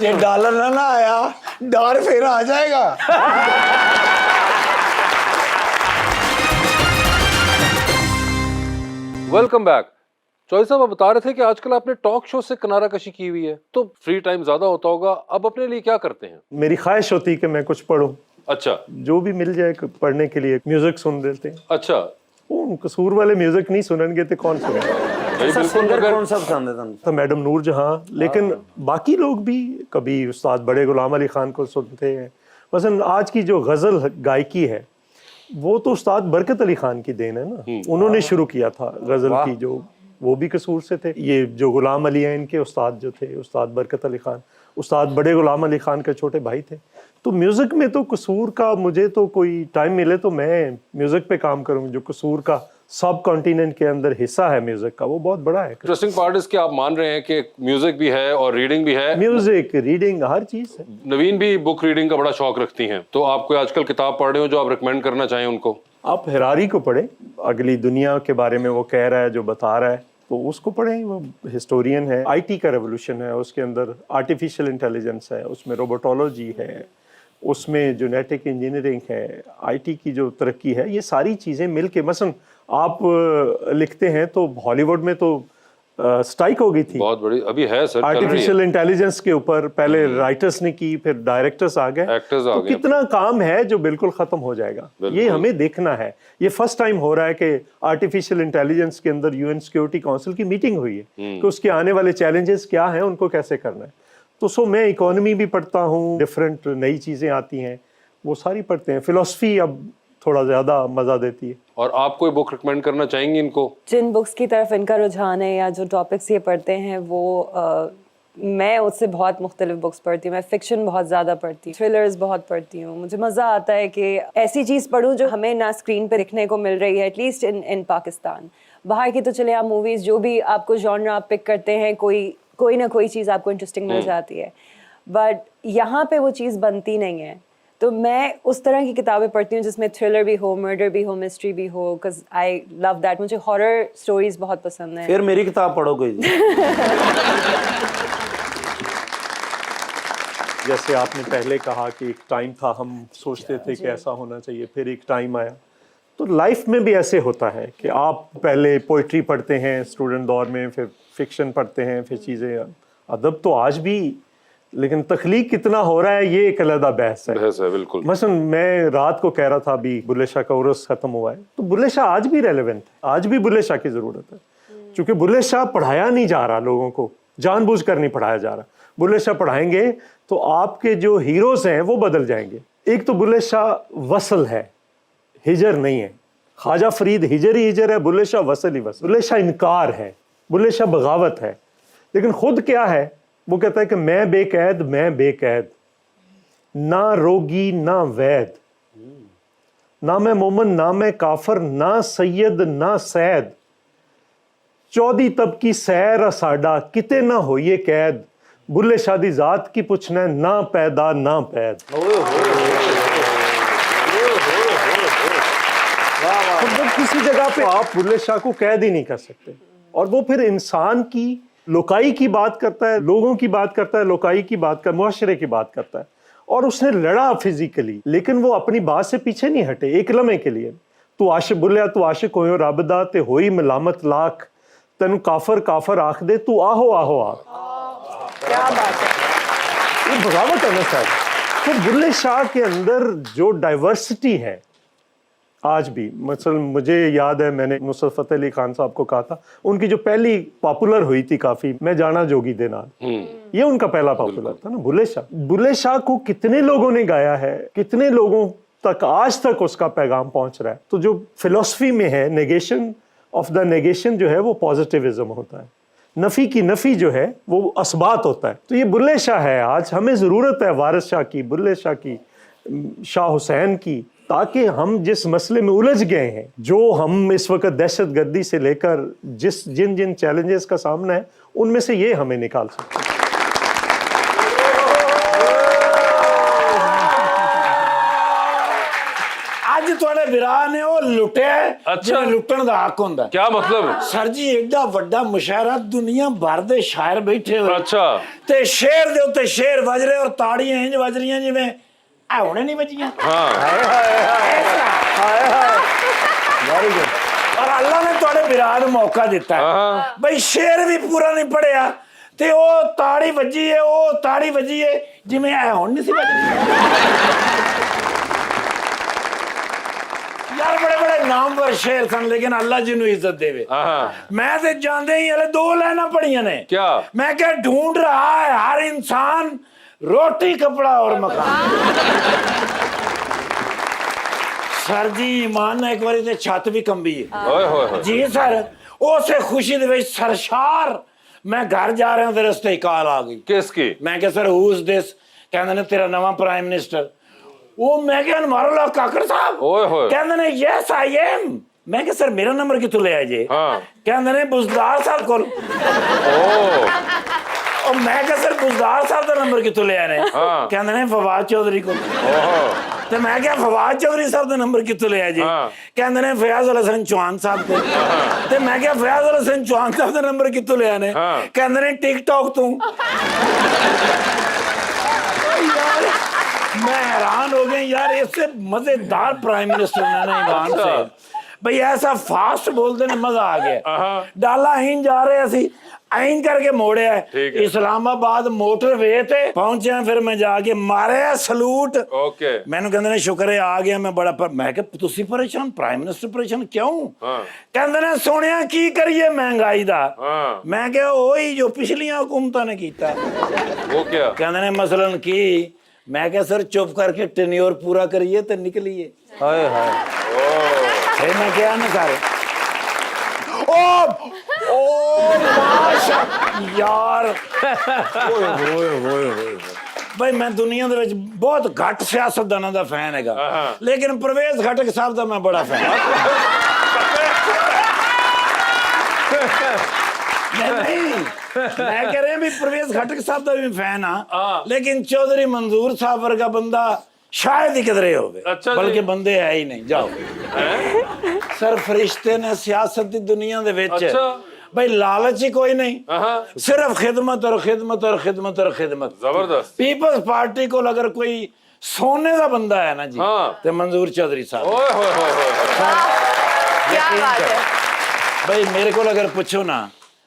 Speaker 4: ਜੇ ਡਾਲਰ ਨਾ ਆਇਆ ਡਾਰ ਫੇਰ ਆ ਜਾਏਗਾ।
Speaker 1: Welcome back. चौधरी साहब, आप बता रहे थे कि आजकल आपने टॉक शो से किनारा कशी की हुई है, तो फ्री टाइम ज्यादा होता होगा, अब अपने लिए क्या करते हैं?
Speaker 5: मेरी ख्वाहिश होती है कि मैं कुछ पढूं,
Speaker 1: अच्छा
Speaker 5: जो भी मिल जाए पढ़ने के लिए। म्यूजिक सुन लेते हैं।
Speaker 1: अच्छा,
Speaker 5: वो कसूर वाले म्यूजिक नहीं सुनेंगे तो कौन सुनेगा?
Speaker 1: भाई
Speaker 2: ऐसा
Speaker 1: बिल्कुल।
Speaker 2: सिंगर
Speaker 1: मगर
Speaker 2: कौन सा पसंद है तुमको?
Speaker 5: तो मैडम नूर जहां, लेकिन बाकी लोग भी कभी उस्ताद बड़े गुलाम अली खान को सुनते हैं। मसलन आज की जो गजल गायकी है वो तो उस्ताद बरकत अली खान की देन है ना, उन्होंने शुरू किया था गजल की, जो वो भी कसूर से थे। ये जो गुलाम अली हैं, इनके उस्ताद जो थे उस्ताद बरकत अली खान, उस्ताद बड़े गुलाम अली खान के छोटे भाई थे। तो म्यूजिक में तो कसूर का, मुझे तो कोई टाइम मिले तो मैं म्यूजिक पे काम करूँ। जो कसूर का सब कॉन्टिनेंट के अंदर हिस्सा है म्यूजिक का, वो बहुत बड़ा है।
Speaker 1: इंटरेस्टिंग पार्ट इसके आप मान रहे हैं कि म्यूजिक भी है और रीडिंग भी है।
Speaker 5: म्यूजिक, रीडिंग, हर चीज है।
Speaker 1: नवीन भी बुक रीडिंग का बड़ा शौक रखती हैं, तो आप कोई आजकल किताब पढ़ रहे हो जो आप रिकमेंड करना चाहें उनको?
Speaker 5: आप हिरारी को पढ़ें, अगली दुनिया के बारे में वो कह रहा है, जो बता रहा है, तो उसको पढ़ें। वो हिस्टोरियन है। आईटी का रेवोल्यूशन है, उसके अंदर आर्टिफिशियल इंटेलिजेंस है, उसमें रोबोटोलॉजी है, उसमें जेनेटिक इंजीनियरिंग है, आईटी की जो तरक्की है, ये सारी चीज़ें मिलके, मसलन आप लिखते हैं तो हॉलीवुड में तो स्ट्राइक हो गई थी
Speaker 1: बहुत बड़ी अभी है सर, चल रही है।
Speaker 5: आर्टिफिशियल इंटेलिजेंस के ऊपर। पहले राइटर्स ने की, फिर डायरेक्टर्स आ गए,
Speaker 1: एक्टर्स आ
Speaker 5: तो
Speaker 1: गए।
Speaker 5: कितना काम है जो बिल्कुल खत्म हो जाएगा। ये हमें देखना है। ये फर्स्ट टाइम हो रहा है कि आर्टिफिशियल इंटेलिजेंस के अंदर यूएन सिक्योरिटी काउंसिल की मीटिंग हुई है कि उसके आने वाले चैलेंजेस क्या हैं, उनको कैसे करना है। तो मैं इकोनॉमी भी पढ़ता हूँ, डिफरेंट नई चीज़ें आती हैं, वो सारी पढ़ते हैं। फिलॉसफी अब थोड़ा ज़्यादा मज़ा देती है।
Speaker 1: और आप कोई बुक रिकमेंड करना चाहेंगे इनको?
Speaker 6: जिन बुक्स की तरफ इनका रुझान है या जो टॉपिक्स ये पढ़ते हैं, वो मैं उससे बहुत मुख्तलिफ बुक्स पढ़ती हूँ। मैं फ़िक्शन बहुत ज़्यादा पढ़ती हूँ, थ्रिलर्स बहुत पढ़ती हूँ। मुझे मज़ा आता है कि ऐसी चीज़ पढूं जो हमें ना स्क्रीन पे दिखने को मिल रही है, एटलीस्ट इन पाकिस्तान। बाहर की तो चले आप मूवीज़, जो भी आपको जॉनर आप पिक करते हैं, कोई ना कोई चीज़ आपको इंटरेस्टिंग मिल जाती है, बट यहाँ पे वो चीज़ बनती नहीं है। तो मैं उस तरह की किताबें पढ़ती हूँ जिसमें थ्रिलर भी हो, मर्डर भी हो, मिस्ट्री भी हो, बिकॉज आई लव दैट। मुझे हॉरर स्टोरीज बहुत पसंद है।
Speaker 2: फिर मेरी किताब पढ़ो कोई।
Speaker 5: जैसे आपने पहले कहा कि एक टाइम था हम सोचते थे कि ऐसा होना चाहिए, फिर एक टाइम आया। तो लाइफ में भी ऐसे होता है कि आप पहले पोइट्री पढ़ते हैं स्टूडेंट दौर में, फिर फिक्शन पढ़ते हैं, फिर चीज़ें। अदब तो आज भी लेकिन तख्लीक कितना हो रहा है ये एक अलग बहस है।
Speaker 1: बहस है, बिल्कुल।
Speaker 5: मसलन मैं रात को कह रहा था अभी बुल्ले शाह का उर्स खत्म हुआ है, तो बुल्ले शाह आज भी रेलेवेंट है, आज भी बुल्ले शाह की जरूरत है, क्योंकि बुल्ले शाह पढ़ाया नहीं जा रहा, लोगों को जानबूझकर नहीं पढ़ाया जा रहा। बुल्ले शाह पढ़ाएंगे तो आपके जो हीरोज हैं वो बदल जाएंगे। एक तो बुल्ले शाह वसल है, हिजर नहीं है। ख्वाजा फरीद हिजर ही हिजर है, बुल्ले शाह वसल ही वसल। बुल्ले शाह इनकार है, बुल्ले शाह बगावत है, लेकिन खुद क्या है, वो कहता है कि मैं बेकैद, मैं बेकैद, ना रोगी ना वैद, ना मैं मोमन ना मैं काफर, ना सैयद ना सैद, चौदी तब की सैर साडा, किते ना होइए कैद, बुल्ले शाह दी जात की पुछना है, ना पैदा ना पैद। मतलब किसी जगह पे आप बुल्ले शाह को कैद ही नहीं कर सकते। और वो फिर इंसान की लोकाई की बात करता है, लोगों की बात करता है, लोकाई की बात कर, मुआशरे की बात करता है। और उसने लड़ा फिजिकली, लेकिन वो अपनी बात से पीछे नहीं हटे एक लम्हे के लिए। तू आशिक बुल्लिया, तू आशिक होयो रबदा ते होई मलामत लाख, तेनू काफर काफर आख दे, तू आहो आहो आख।
Speaker 3: क्या बात है,
Speaker 5: ये बगावत है ना सर। तो बुल्ले शाह के अंदर जो डाइवर्सिटी है आज भी, मसलन मुझे याद है मैंने नुसरत फतेह अली खान साहब को कहा था, उनकी जो पहली पॉपुलर हुई थी काफी, मैं जाना जोगी दे नाल, ये उनका पहला पॉपुलर था ना, बुल्ले शाह। बुल्ले शाह को कितने लोगों ने गाया है, कितने लोगों तक आज तक उसका पैगाम पहुंच रहा है। तो जो फिलॉसफी में है, नेगेशन ऑफ द नेगेशन जो है वो पॉजिटिविज्म होता है, नफी की नफी जो है वो असबात होता है। तो ये बुल्ले शाह है। आज हमें जरूरत है वारिस शाह की, बुल्ले शाह की, शाह हुसैन की, ताकि हम जिस मसले में उलझ गए हैं, जो हम इस वक्त दहशत गर्दी से लेकर जिन जिन चैलेंजेस का सामना है, उनमें से ये हमें निकाल सकते हैं।
Speaker 4: ਅੱਜ ਤੁਹਾਡੇ ਵਿਰਾਹ ਨੇ ਉਹ ਲੁੱਟਿਆ
Speaker 1: ਅੱਛਾ।
Speaker 4: ਜਿਵੇਂ ਲੁੱਟਣ ਦਾ ਹੱਕ ਹੁੰਦਾ।
Speaker 1: क्या मतलब?
Speaker 4: ਸਰ ਜੀ ਐਡਾ ਵੱਡਾ ਮੁਸ਼ਾਇਰਾ, ਦੁਨੀਆ ਭਰ ਦੇ ਸ਼ਾਇਰ ਬੈਠੇ ਹੋਏ,
Speaker 1: अच्छा,
Speaker 4: ਤੇ ਸ਼ੇਰ ਦੇ ਉੱਤੇ ਸ਼ੇਰ ਵੱਜ ਰਹੇ ਔਰ ਤਾੜੀਆਂ ਇੰਜ ਵੱਜ ਰਹੀਆਂ ਜਿਵੇਂ ਆ ਹੁਣੇ ਨਹੀਂ ਵੱਜੀਆਂ।
Speaker 1: हाँ,
Speaker 4: ਵੈਰੀ ਗੁੱਡ। ਔਰ ਅੱਲਾ ਨੇ ਤੁਹਾਡੇ ਵਿਰਾਹ ਨੂੰ ਮੌਕਾ ਦਿੱਤਾ ਹੈ ਬਈ ਸ਼ੇਰ ਵੀ ਪੂਰਾ ਨਹੀਂ ਪੜਿਆ ਤੇ ਉਹ ਤਾੜੀ ਵੱਜੀ ਹੈ, ਉਹ ਤਾੜੀ ਵੱਜੀ ਹੈ ਜਿਵੇਂ ਆ ਹੁਣ ਨਹੀਂ ਸੀ ਵੱਜਦੀ। यार बड़े बड़े नामवर शेर सन, लेकिन अल्लाह जी नु इज्जत देवे। मैं तो जानते ही हले 2 लाइना पढ़िया ने।
Speaker 1: क्या?
Speaker 4: मैं क्या ढूंढ रहा है हर इंसान रोटी कपड़ा और मकान। सर जी ईमान ने एक बार ते छत भी कंबी है।
Speaker 1: ओए होए होए।
Speaker 4: जी सर, उसे खुशी दे विच सरशार मैं घर जा रहा हूं ते रस्ते ही कॉल आ गई।
Speaker 1: किसकी?
Speaker 4: मैं क्या सर हु इज दिस? कहंदे ने तेरा नवा प्राइम मिनिस्टर। वो मैं क्या मारो काकर साहब।
Speaker 1: ओए होए।
Speaker 4: कहंदे ने यस आई एम। मैं क्या सर मेरा नंबर कितों ले आए जे?
Speaker 1: हाँ।
Speaker 4: कहंदे ने बुजदार साहब कोल। और मैं क्या सर बुजदार साहब दा नंबर कितों ले आए ने?
Speaker 1: हाँ।
Speaker 4: कहंदे ने फवाद चौधरी कोल। ते मैं क्या फवाद चौधरी साहब दा नंबर कितों ले आए जे?
Speaker 1: हाँ।
Speaker 4: कहंदे ने फयाज अल हसन चौहान साहब कोल। ते मैं क्या फयाज अल हसन चौहान साहब दा नंबर कितों ले आए ने?
Speaker 1: हाँ।
Speaker 4: कहंदे ने टिकटॉक तू। मैं हैरान हो गया यार, इससे मजेदार प्राइम मिनिस्टर ने ईमान से भाई ऐसा फास्ट बोलते ने मजा आ गया। डाला हिंद जा रहे सी आइन करके मोड़े है इस्लामाबाद मोटरवे ते पहुंचे हैं, फिर मैं जाके मारे सलूट।
Speaker 1: ओके।
Speaker 4: मैंने कहते ने शुक्र है आ गया मैं बड़ा मैं क्या तुसी परेशान, प्राइम मिनिस्टर परेशान क्यों? कहते ने सोनिया की करिए महंगाई दा। मैं क्या वही जो पिछलियां हुकूमतां ने कीता।
Speaker 1: वो क्या?
Speaker 4: कहते ने मसलन की। मैं क्या सर चुप करके टेन्योर पूरा करिए तो निकलिए।
Speaker 2: हाय हाय।
Speaker 4: फिर मैं क्या ना सर ओ माशा यार भाई मैं दुनिया दे विच बहुत घट सियासतदानां दा फैन हैगा, लेकिन परवेज खटक साहब दा मैं बड़ा फैन। नहीं मैं कह रहा भी परवेज खटक साहब का भी फैन हाँ, लेकिन चौधरी मंजूर साहब वर्गा बंदा शायद ही किधरे हो गए।
Speaker 1: अच्छा,
Speaker 4: बल्कि बंदे है ही नहीं। जाओ सर फरिश्ते ने सियासत की दुनिया दे विच
Speaker 1: अच्छा।
Speaker 4: भाई लालच ही कोई नहीं, सिर्फ खिदमत और खिदमत और खिदमत और खिदमत।
Speaker 1: जबरदस्त।
Speaker 4: पीपल्स पार्टी को अगर कोई सोने का बंदा है ना जी तो मंजूर चौधरी साहब।
Speaker 1: ओए होए होए होए।
Speaker 3: क्या बात है।
Speaker 4: भाई मेरे को अगर पूछो ना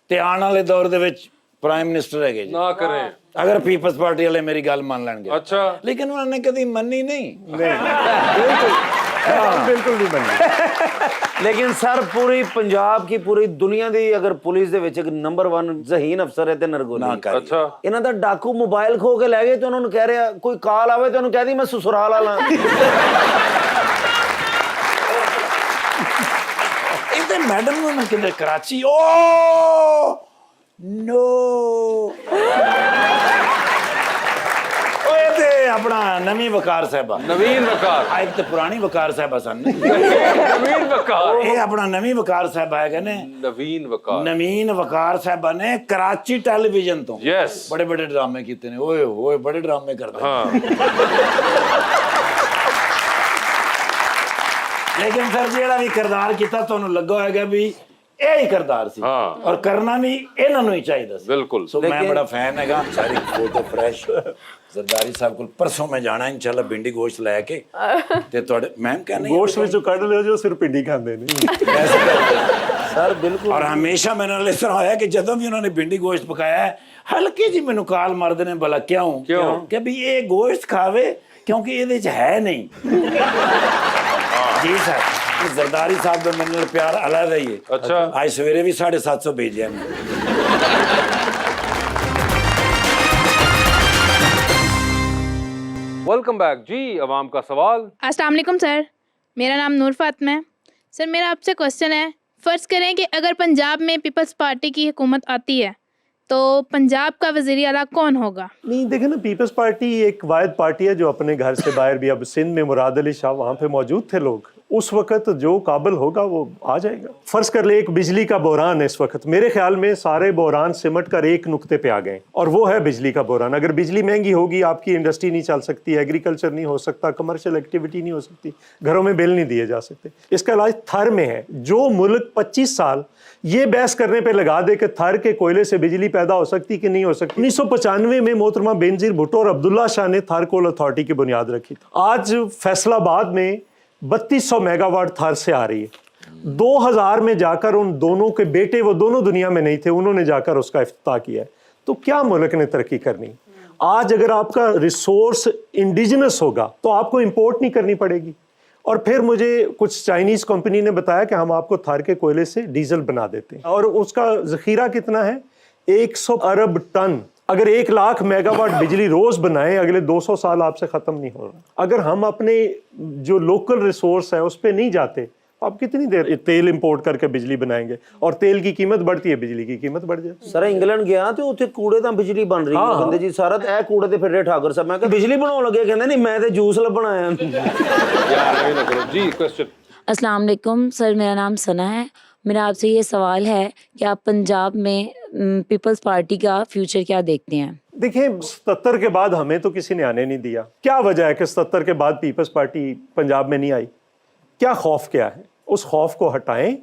Speaker 4: ते आने वाले दौर दे विच प्राइम मिनिस्टर है जी
Speaker 1: ना करें।
Speaker 4: अगर पीपल्स पार्टी वाले मेरी गल मान लेंगे।
Speaker 1: अच्छा।
Speaker 4: लेकिन उन्होंने कभी मनी नहीं।
Speaker 5: बिल्कुल नहीं बननी।
Speaker 2: लेकिन सर पूरी पंजाब की पूरी दुनिया ਦੀ अगर पुलिस ਦੇ ਵਿੱਚ ਇੱਕ ਨੰਬਰ 1 ਜ਼ਹੀਨ ਅਫਸਰ ਹੈ ਤੇ ਨਰਗੋਲੀ।
Speaker 1: अच्छा।
Speaker 2: ਇਹਨਾਂ ਦਾ ਡਾਕੂ ਮੋਬਾਈਲ ਖੋ ਕੇ ਲੈ ਗਏ ਤੇ ਉਹਨਾਂ ਨੂੰ ਕਹਿ ਰਿਹਾ ਕੋਈ ਕਾਲ ਆਵੇ ਤੇ ਉਹਨੂੰ ਕਹਿ ਦੀ ਮੈਂ ਸਸੁਰਾਲ ਵਾਲਾ।
Speaker 4: ਇਹਦੇ ਮੈਡਮ ਨੂੰ ਨਾ ਕਿਤੇ ਕਰਾਚੀ ਓ नो ओए ते अपना नवी वकार साहबा
Speaker 1: नवीन वकार
Speaker 4: एक तो पुरानी वकार साहबा सन
Speaker 1: नवीन वकार
Speaker 4: ये अपना नवी वकार साहबा है ने
Speaker 1: नवीन वकार
Speaker 4: नवीन वकार साहबा ने कराची टेलीविजन तो
Speaker 1: यस
Speaker 4: बड़े बड़े ड्रामे कीते ने ओए ओए बड़े ड्रामे करते
Speaker 1: हाँ
Speaker 4: लेकिन सर जेड़ा भी किरदार किया तो लगा होगा भी यही किरदार सी
Speaker 1: हाँ।
Speaker 4: और करना भी इन्हां नूं ही चाहिदा सी
Speaker 1: बिल्कुल
Speaker 4: सो मैं बड़ा फैन हैगा सारी फोटो फ्रेश सरदारी साहब को परसों मैं जाना इंशाल्लाह भिंडी गोश्त लेके ते ਤੁਹਾਡੇ मैम कहने
Speaker 5: गोश्त ਵਿੱਚੋਂ ਕੱਢ ਲਿਓ ਜੋ ਸਿਰ ਪਿੰਡੀ ਖਾਂਦੇ ਨੇ।
Speaker 2: सर बिल्कुल
Speaker 4: और हमेशा मैंने नाल इस तरह होया कि जदों भी उन्होंने भिंडी गोश्त पकाया है हल्की जी मैनू काल मारदे ने भला क्यों कि भी ये गोश्त खावे क्योंकि ਇਹਦੇ ਚ है नहीं जी सर जरदारी साहब का मेरे नाल प्यार अलग है।
Speaker 1: अच्छा
Speaker 4: आज सवेरे भी 750 भेजे हैं।
Speaker 1: वेलकम बैक जी। अवाम का सवाल।
Speaker 8: अस्सलाम वालेकुम सर, मेरा नाम नूर फातिमा है। सर मेरा आपसे क्वेश्चन है, फ़र्ज़ करें कि अगर पंजाब में पीपल्स पार्टी की हुकूमत आती है तो पंजाब का वज़ीर आला कौन होगा?
Speaker 5: नहीं देखे ना, पीपल्स पार्टी एक वाहिद पार्टी है जो अपने घर से बाहर भी, अब सिंध में मुराद अली शाह वहाँ पे मौजूद थे लोग, उस वक्त जो काबिल होगा वो आ जाएगा। फर्ज कर ले एक बिजली का बहरान है इस वक्त, मेरे ख्याल में सारे बहरान सिमट कर एक नुक्ते पे आ गए और वो है बिजली का बहरान। अगर बिजली महंगी होगी आपकी इंडस्ट्री नहीं चल सकती, एग्रीकल्चर नहीं हो सकता, कमर्शियल एक्टिविटी नहीं हो सकती, घरों में बिल नहीं दिए जा सकते। इसका इलाज थर में है। जो मुल्क 25 साल ये बहस करने पे लगा दे कि थर के कोयले से बिजली पैदा हो सकती कि नहीं हो सकती। 1995 में मोहतरमा बेनजीर भुट्टो और अब्दुल्ला शाह ने थर कोल अथॉरिटी की बुनियाद रखी। आज फैसलाबाद में 3200 मेगावाट थर से आ रही है। 2000 में जाकर उन दोनों के बेटे, वो दोनों दुनिया में नहीं थे, उन्होंने जाकर उसका इफ्तिताह किया है। तो क्या मुल्क ने तरक्की करनी? आज अगर आपका रिसोर्स इंडिजिनस होगा तो आपको इंपोर्ट नहीं करनी पड़ेगी। और फिर मुझे कुछ चाइनीज कंपनी ने बताया कि हम आपको थार के कोयले से डीजल बना देते हैं और उसका जखीरा कितना है? 100 अरब टन। अगर 1 लाख मेगावाट बिजली रोज बनाएं, अगले 200 साल आपसे खत्म नहीं हो रहा। अगर हम अपने जो लोकल रिसोर्स है उस पर नहीं जाते, आप कितनी देर तेल इंपोर्ट करके बिजली बनाएंगे और तेल की कीमत बढ़ती है, बिजली की कीमत बढ़ जाती है।
Speaker 2: सर इंग्लैंड गया तो उत्थे कूड़े दा बिजली बन रही है। कहंदे जी सारा ए कूड़े ते फिर ठाकर साहब, मैं कहा बिजली बनाउण लगे, कहंदे नहीं मैं ते जूस बनाया।
Speaker 1: यार नहीं ना करो जी। क्वेश्चन।
Speaker 9: अस्सलाम वालेकुम सर, मेरा नाम सना है। मेरा आपसे ये सवाल है कि आप पंजाब में पीपल्स पार्टी का फ्यूचर क्या देखते हैं?
Speaker 5: देखिए 77 के बाद हमें तो किसी ने आने नहीं दिया। क्या वजह है कि 77 के बाद पीपल्स पार्टी पंजाब में नहीं आई? क्या खौफ क्या है? उस खौफ को हटाएं।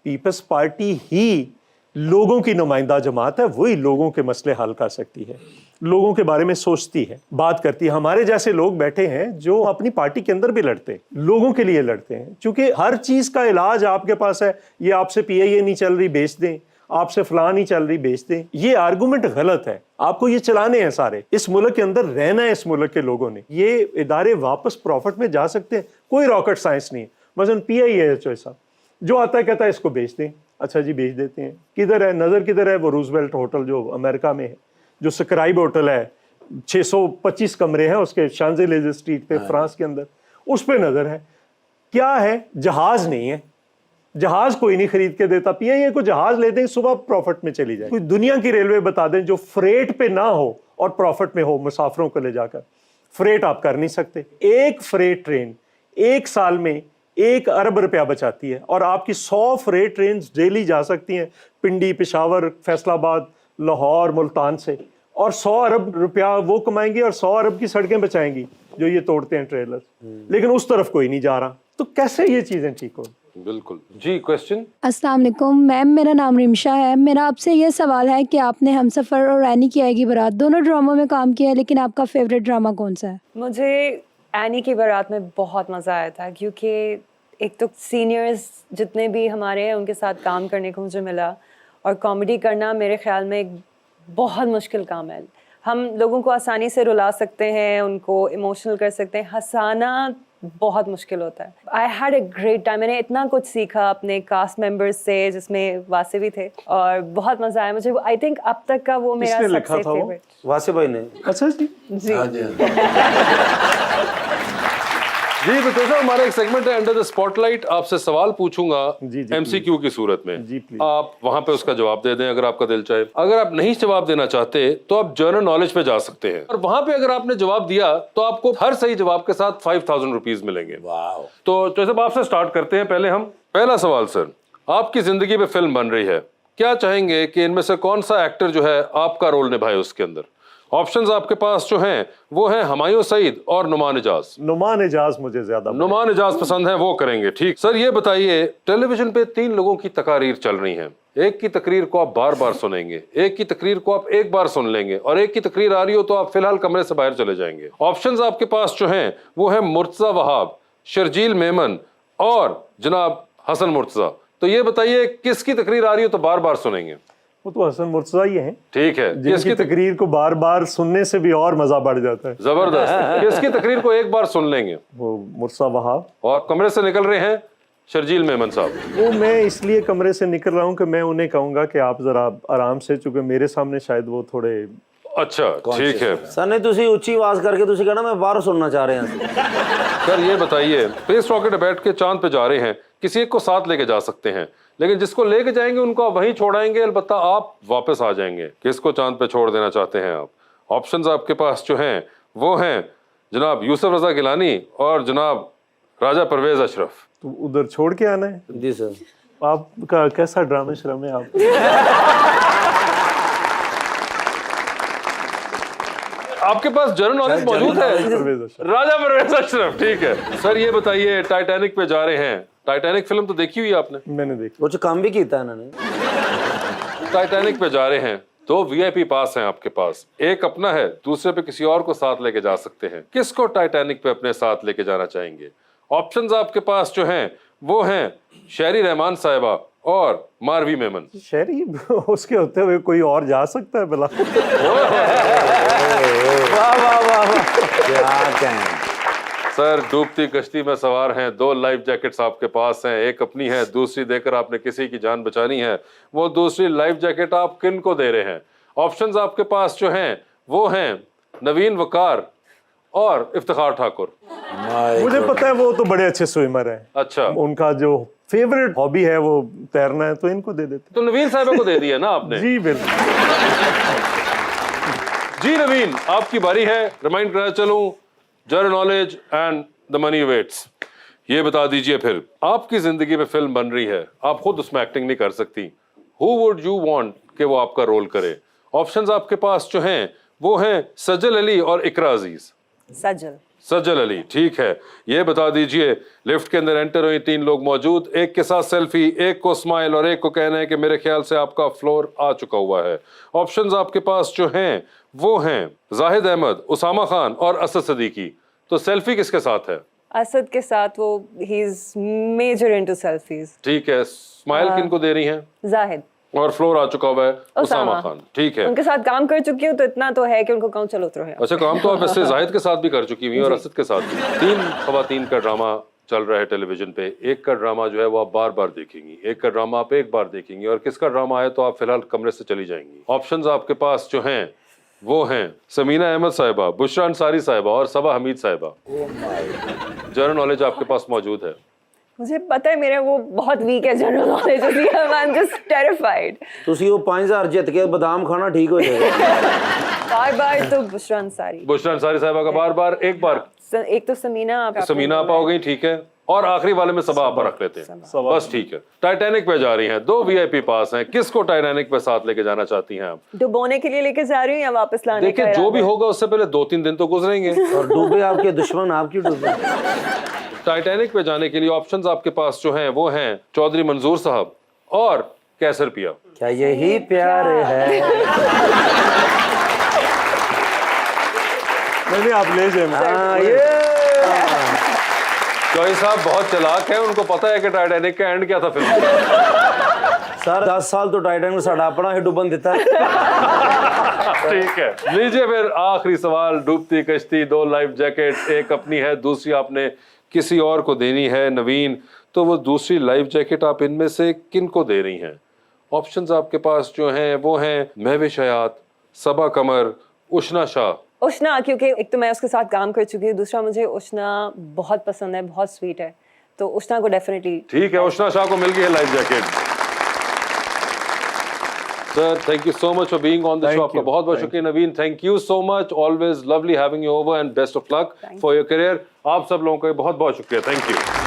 Speaker 5: पीपल्स पार्टी ही लोगों की नुमाइंदा जमात है, वही लोगों के मसले हल कर सकती है, लोगों के बारे में सोचती है, बात करती है। हमारे जैसे लोग बैठे हैं जो अपनी पार्टी के अंदर भी लड़ते हैं, लोगों के लिए लड़ते हैं, क्योंकि हर चीज का इलाज आपके पास है। ये आपसे PIA नहीं चल रही, बेच दें, आपसे फलां नहीं चल रही, बेच दें। ये आर्गुमेंट गलत है। आपको ये चलाने हैं सारे, इस मुल्क के अंदर रहना है इस मुल्क के लोगों ने। ये इदारे वापस प्रॉफिट में जा सकते हैं, कोई रॉकेट साइंस नहीं है। मसलन PIA साहब जो आता है कहता है इसको बेच दें, अच्छा जी बेच देते हैं। किधर है नज़र, किधर है? वो रूजवेल्ट होटल जो अमेरिका में है, जो स्क्राइब होटल है, 625 कमरे हैं उसके, शांजेलिजे स्ट्रीट पे फ्रांस के अंदर, उस पे नज़र है। क्या है? जहाज नहीं है, जहाज कोई नहीं खरीद के देता। PIA को जहाज ले दें, सुबह प्रॉफिट में चली जाए। कोई दुनिया की रेलवे बता दें जो फ्रेट पे ना हो और प्रॉफिट में हो, मुसाफिरों को ले जाकर। फ्रेट आप कर नहीं सकते। एक फ्रेट ट्रेन 1 साल में 1 अरब रुपया बचाती है और आपकी 100 फ्रेट ट्रेन डेली जा सकती हैं पिंडी, पेशावर, फैसलाबाद, लाहौर, मुल्तान से, और 100 अरब रुपया वो कमाएंगी और 100 अरब की सड़कें बचाएंगी जो ये तोड़ते हैं ट्रेलर। लेकिन उस तरफ कोई नहीं जा रहा, तो कैसे ये चीजें ठीक हो?
Speaker 1: बिल्कुल जी। क्वेश्चन।
Speaker 10: अस्सलाम वालेकुम मैम, मेरा नाम रिमशा है। मेरा आपसे ये सवाल है कि आपने हमसफ़र और एनी की आएगी बारात दोनों ड्रामों में काम किया है, लेकिन आपका फेवरेट ड्रामा कौन सा है?
Speaker 6: मुझे एनी की बारात में बहुत मज़ा आया था, क्योंकि एक तो सीनियर्स जितने भी हमारे हैं उनके साथ काम करने को मुझे मिला, और कॉमेडी करना मेरे ख्याल में एक बहुत मुश्किल काम है। हम लोगों को आसानी से रुला सकते हैं, उनको इमोशनल कर सकते हैं, हंसाना बहुत मुश्किल होता है। I had a great time, मैंने इतना कुछ सीखा अपने कास्ट मेंबर्स से, जिसमें वासे भी थे, और बहुत मजा आया मुझे। आई थिंक अब तक का वो मेरा
Speaker 5: किसने लिखा
Speaker 6: सबसे
Speaker 5: था वो?
Speaker 6: फेवरेट।
Speaker 2: वासे भाई ने।
Speaker 5: अच्छा जी।
Speaker 1: जी तो जैसा हमारा एक सेगमेंट है अंडर द स्पॉटलाइट, आपसे सवाल पूछूंगा
Speaker 5: जी,
Speaker 1: एमसीक्यू की सूरत में।
Speaker 5: जी, प्लीज।
Speaker 1: आप वहां पे उसका जवाब दे दें अगर आपका दिल चाहे। अगर आप नहीं जवाब देना चाहते तो आप जनरल नॉलेज पे जा सकते हैं, और वहां पे अगर आपने जवाब दिया तो आपको हर सही जवाब के साथ 5000 रुपीज मिलेंगे। तो जैसे आपसे स्टार्ट करते हैं, पहले हम पहला सवाल सर, आपकी जिंदगी पे फिल्म बन रही है, क्या चाहेंगे कि इनमें से कौन सा एक्टर जो है आपका रोल निभाए उसके अंदर? ऑप्शंस आपके पास जो हैं वो हैं हुमायूं सईद और नुमान इजाज।
Speaker 5: नुमान इजाज मुझे ज्यादा
Speaker 1: नुमान इजाज पसंद है, वो करेंगे। ठीक सर, ये बताइए टेलीविजन पे 3 लोगों की तकारीर चल रही हैं। एक की तकरीर को आप बार बार सुनेंगे, एक की तकरीर को आप एक बार सुन लेंगे, और एक की तकरीर आ रही हो तो आप फिलहाल कमरे से बाहर चले जाएंगे। ऑप्शंस आपके पास जो हैं वो है मुर्तजा वहाब, शर्जील मेमन और जनाब हसन मुर्तजा। तो ये बताइए किसकी तकरीर आ रही हो तो बार बार सुनेंगे?
Speaker 5: वो तो हसन मुर्तजा ही है।
Speaker 1: ठीक है,
Speaker 5: जिसकी तकरीर को बार बार सुनने से भी और मजा बढ़ जाता है।
Speaker 1: जबरदस्त। किसकी तकरीर को एक बार सुन लेंगे?
Speaker 5: वो मुर्तजा वहाब।
Speaker 1: और कमरे से निकल रहे हैं शर्जील मेमन साहब।
Speaker 5: वो मैं इसलिए कमरे से निकल रहा हूँ कि मैं उन्हें कहूंगा कि आप जरा आराम से, चूंकि मेरे सामने शायद वो थोड़े।
Speaker 1: अच्छा ठीक है
Speaker 2: सर ने तुसी ऊंची आवाज करके तुसी कहना मैं बाहर सुनना चाह रहे हैं।
Speaker 1: सर, ये बताइए स्पेस रॉकेट बैठ के चांद पे जा रहे हैं, किसी एक को साथ लेके जा सकते हैं, लेकिन जिसको लेके जाएंगे उनको आप वहीं छोड़ाएंगे, अलबत्ता आप वापस आ जाएंगे। किसको चांद पे छोड़ देना चाहते हैं आप? ऑप्शंस आपके पास जो हैं वो हैं जनाब यूसुफ रजा गिलानी और जनाब राजा परवेज अशरफ।
Speaker 5: तो उधर छोड़ के आना है।
Speaker 2: जी सर।
Speaker 5: आपका कैसा ड्रामा श्रम है आप?
Speaker 1: आपके पास जनरल नॉलेज मौजूद है।
Speaker 5: परवेज अशरफ।
Speaker 1: राजा परवेज अशरफ, ठीक है। सर ये बताइए टाइटैनिक पे जा रहे हैं, टाइटैनिक फिल्म तो देखी हुई है आपने?
Speaker 5: मैंने देखी।
Speaker 2: कुछ काम भी किया इन्होंने।
Speaker 1: टाइटैनिक पे जा रहे हैं, 2 वीआईपी पास हैं आपके पास, एक अपना है, दूसरे पे किसी और को साथ लेके जा सकते हैं। किसको टाइटैनिक पे अपने साथ लेके जाना चाहेंगे? ऑप्शंस आपके पास जो हैं वो हैं शहरी रहमान साहिबा और मारवी मेमन।
Speaker 5: शहरी उसके होते हुए कोई और जा सकता है भला?
Speaker 2: वाह वाह वाह वाह, क्या कहें।
Speaker 1: सर, डूबती कश्ती में सवार हैं, 2 लाइफ जैकेट्स आपके पास हैं, एक अपनी है, दूसरी देकर आपने किसी की जान बचानी है। वो दूसरी लाइफ जैकेट आप किन को दे रहे हैं? ऑप्शंस आपके पास जो हैं वो हैं नवीन वकार और इफ्तिखार ठाकुर।
Speaker 5: मुझे पता है वो तो बड़े अच्छे स्विमर हैं।
Speaker 1: अच्छा,
Speaker 5: उनका जो फेवरेट हॉबी है वो तैरना है, तो इनको दे देते।
Speaker 1: तो नवीन साहिबा को दे दिया ना आपने?
Speaker 5: जी बिल्कुल।
Speaker 1: जी नवीन, आपकी बारी है। रिमाइंड करा चलूं, general knowledge and the money waits. ये बता दीजिए फिर, आपकी जिंदगी में फिल्म बन रही है, आप खुद उसमें एक्टिंग नहीं कर सकती, हु वुड यू वांट कि वो आपका रोल करे? ऑप्शंस आपके पास जो हैं वो हैं सजल अली और इकरा अजीज। सजल अली, ठीक है। ये बता दीजिए, लिफ्ट के अंदर एंटर हुई 3 लोग मौजूद, एक के साथ सेल्फी, एक को स्माइल और एक को कहना है कि मेरे ख्याल से आपका फ्लोर आ चुका हुआ है। ऑप्शंस आपके पास जो हैं वो हैं जाहिद अहमद, उसामा खान और असद सदीकी। तो सेल्फी किसके साथ है?
Speaker 6: असद के साथ। वो he is major into selfies.
Speaker 1: ठीक है। स्माइल किनको दे रही हैं?
Speaker 6: जाहिद।
Speaker 1: और फ्लोर आ चुका हुआ है उसामा खान। ठीक है।
Speaker 6: उनके साथ काम कर चुकी हूँ तो इतना तो है कि उनको कहूँ चलो उतरो।
Speaker 1: अच्छा, काम तो आप वैसे जाहिद के साथ भी कर चुकी हुई और असद के साथ भी। 3 खवातीन का ड्रामा चल रहा है टेलीविजन पे। एक का ड्रामा जो है वो आप बार बार देखेंगी, एक का ड्रामा आप एक बार देखेंगी, और किसका ड्रामा है तो आप फिलहाल कमरे से चली जाएंगी। ऑप्शंस आपके पास जो हैं वो हैं समीना अहमद साहिबा, बुशरा अंसारी साहिबा और सबा हमीद साहिबा। जनरल नॉलेज आपके पास मौजूद है।
Speaker 6: मुझे पता है मेरा वो बहुत वीक है जनरल नॉलेज, इसलिए आई एम जस्ट टेरिफाइड।
Speaker 2: तुसी वो 5000 जित के बादाम खाना ठीक हो जाएगा।
Speaker 6: बार तो बुशरा अंसारी।
Speaker 1: बुशरा अंसारी साहिबा का बार बार, एक बार
Speaker 6: एक तो समीना
Speaker 1: आपा हो गई, ठीक है, और आखिरी वाले में सबा आपा रख लेते हैं बस। ठीक है। टाइटैनिक पे जा रही हैं, 2 वीआईपी पास हैं, किसको टाइटैनिक पे साथ लेके जाना चाहती हैं आप?
Speaker 6: डुबोने के लिए लेके जा रही हूँ या वापस लाने?
Speaker 1: देखिए, जो भी होगा उससे पहले 2-3 दिन तो गुजरेंगे।
Speaker 2: और डूबे आपके दुश्मन, आप क्यों डूबे?
Speaker 1: टाइटैनिक पे जाने के लिए ऑप्शंस आपके पास जो हैं वो हैं चौधरी मंजूर साहब और कैसर पिया।
Speaker 2: क्या यही प्यार है?
Speaker 5: नहीं आप ले जाए।
Speaker 1: चौधरी साहब बहुत चालाक है, उनको पता है कि टाइटैनिक का एंड क्या था फिल्म।
Speaker 2: सर 10 साल तो टाइटैनिक में साढ़ा अपना ही डुबन देता है।
Speaker 1: ठीक है, लीजिए फिर आखिरी सवाल। डूबती कश्ती, 2 लाइफ जैकेट, एक अपनी है, दूसरी आपने किसी और को देनी है। नवीन, तो वो दूसरी लाइफ जैकेट आप इनमें से किन को दे रही हैं? ऑप्शंस आपके पास जो हैं वो हैं महविश हयात, सबा कमर, उष्णा शाह।
Speaker 6: उष्णा, क्योंकि एक तो मैं उसके साथ काम कर चुकी हूँ, दूसरा मुझे उष्णा बहुत पसंद है, बहुत स्वीट है, तो उष्णा को डेफिनेटली।
Speaker 1: ठीक है, उष्णा शाह को मिल गई है life jacket. Sir, thank you so much for being on the show. आपका बहुत बहुत शुक्रिया। Naveen, thank you so much, always lovely having you over and best of luck for your career. आप सब लोगों का बहुत बहुत शुक्रिया। Thank you.